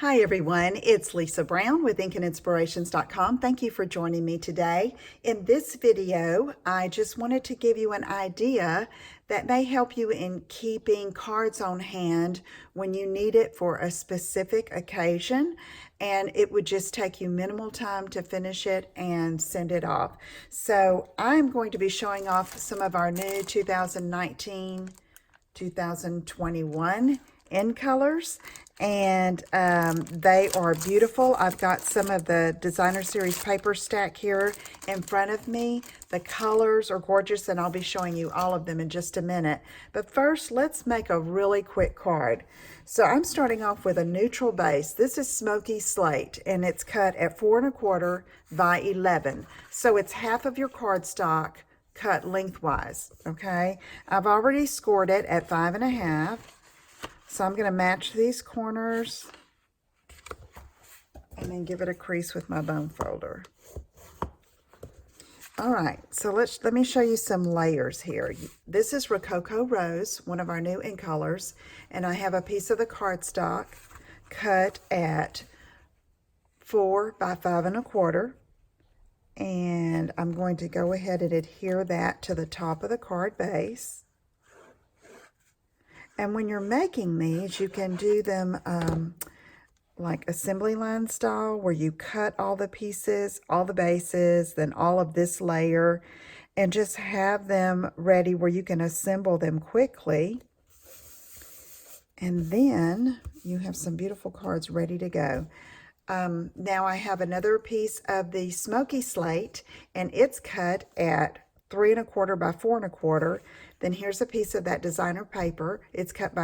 Hi everyone, it's Lisa Brown with InkandInspirations.com. Thank you for joining me today. In this video, I just wanted to give you an idea that may help you in keeping cards on hand when you need it for a specific occasion, and it would just take you minimal time to finish it and send it off. So I'm going to be showing off some of our new 2021 in colors, and they are beautiful. I've got some of the designer series paper stack here in front of me. The colors are gorgeous, and I'll be showing you all of them in just a minute. But first, let's make a really quick card. So I'm starting off with a neutral base. This is Smoky Slate, and it's cut at 4 1/4 by 11. So it's half of your cardstock cut lengthwise, okay? I've already scored it at 5 1/2. So I'm going to match these corners and then give it a crease with my bone folder. All right, so let me show you some layers here. This is Rococo Rose, one of our new in colors, and I have a piece of the cardstock cut at 4 by 5 1/4, and I'm going to go ahead and adhere that to the top of the card base. And when you're making these, you can do them like assembly line style, where you cut all the pieces, all the bases, then all of this layer, and just have them ready where you can assemble them quickly. And then you have some beautiful cards ready to go. Now I have another piece of the Smoky Slate, and it's cut at 3 1/4 by 4 1/4. Then here's a piece of that designer paper. It's cut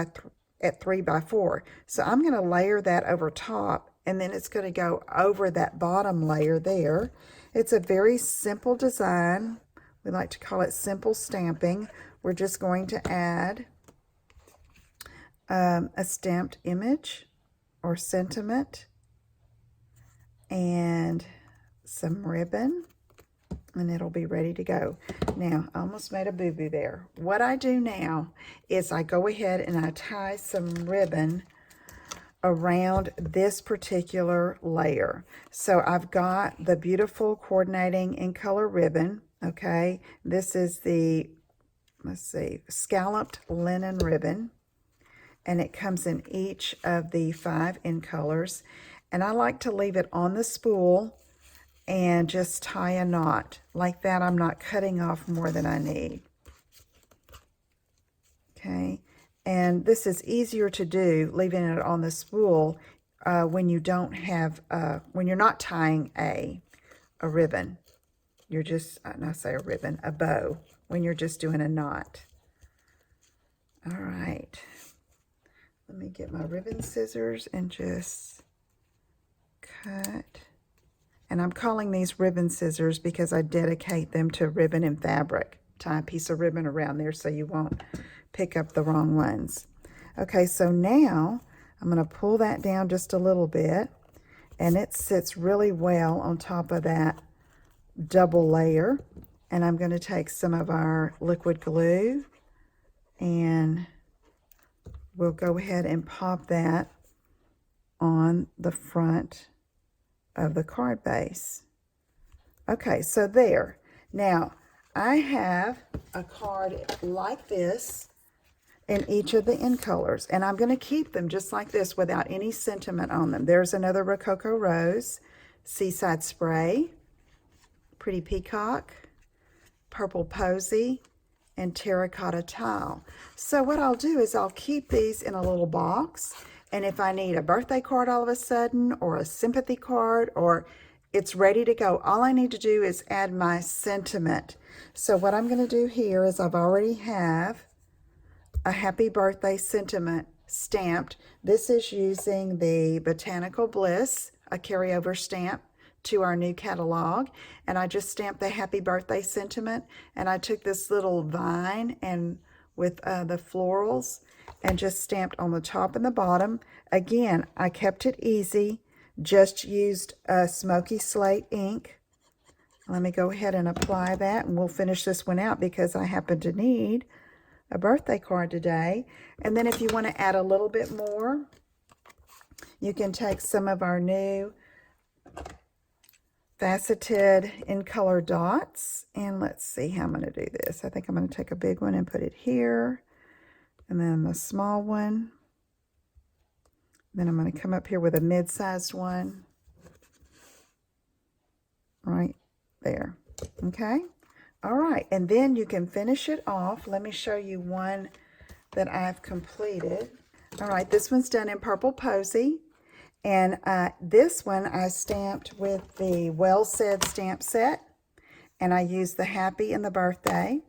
at 3 by 4. So I'm going to layer that over top, and then it's going to go over that bottom layer there. It's a very simple design. We like to call it simple stamping. We're just going to add a stamped image or sentiment and some ribbon, and it'll be ready to go. Now, I almost made a boo-boo there. What I do now is I go ahead and I tie some ribbon around this particular layer. So I've got the beautiful coordinating in color ribbon, okay? This is the, let's see, scalloped linen ribbon, and it comes in each of the 5 in colors. And I like to leave it on the spool and just tie a knot. Like that, I'm not cutting off more than I need. Okay, and this is easier to do, leaving it on the spool when you don't have, when you're not tying a ribbon. You're just, I say a ribbon, a bow, when you're just doing a knot. All right, let me get my ribbon scissors and just cut. And I'm calling these ribbon scissors because I dedicate them to ribbon and fabric. Tie a piece of ribbon around there so you won't pick up the wrong ones. Okay, so now I'm going to pull that down just a little bit, and it sits really well on top of that double layer. And I'm going to take some of our liquid glue, and we'll go ahead and pop that on the front of the card base. Okay, so there. Now, I have a card like this in each of the in colors, and I'm going to keep them just like this without any sentiment on them. There's another Rococo Rose, Seaside Spray, Pretty Peacock, Purple Posy, and Terracotta Tile. So what I'll do is I'll keep these in a little box, and if I need a birthday card all of a sudden, or a sympathy card, or it's ready to go, all I need to do is add my sentiment. So what I'm going to do here is I've already have a happy birthday sentiment stamped. This is using the Botanical Bliss, a carryover stamp to our new catalog, and I just stamped the happy birthday sentiment, and I took this little vine and with the florals and just stamped on the top and the bottom. Again, I kept it easy, just used Smoky Slate ink. Let me go ahead and apply that, and we'll finish this one out because I happen to need a birthday card today. And then if you want to add a little bit more, You can take some of our new faceted in color dots, and let's see how I'm going to do this. I think I'm going to take a big one and put it here, and then the small one. Then I'm going to come up here with a mid-sized one right there. Okay. All right, and then you can finish it off. Let me show you one that I've completed. All right, this one's done in Purple Posy, and this one I stamped with the Well Said stamp set, and I used the happy and the birthday,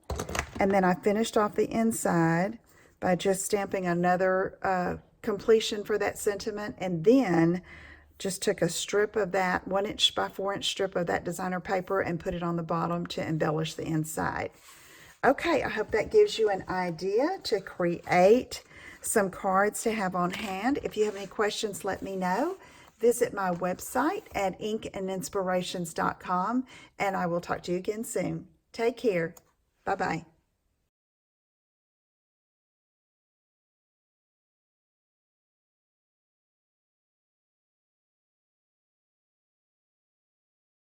and then I finished off the inside by just stamping another completion for that sentiment, and then just took a strip of that 1" by 4" strip of that designer paper and put it on the bottom to embellish the inside. Okay, I hope that gives you an idea to create some cards to have on hand. If you have any questions, let me know. Visit my website at inkandinspirations.com, and I will talk to you again soon. Take care. Bye-bye.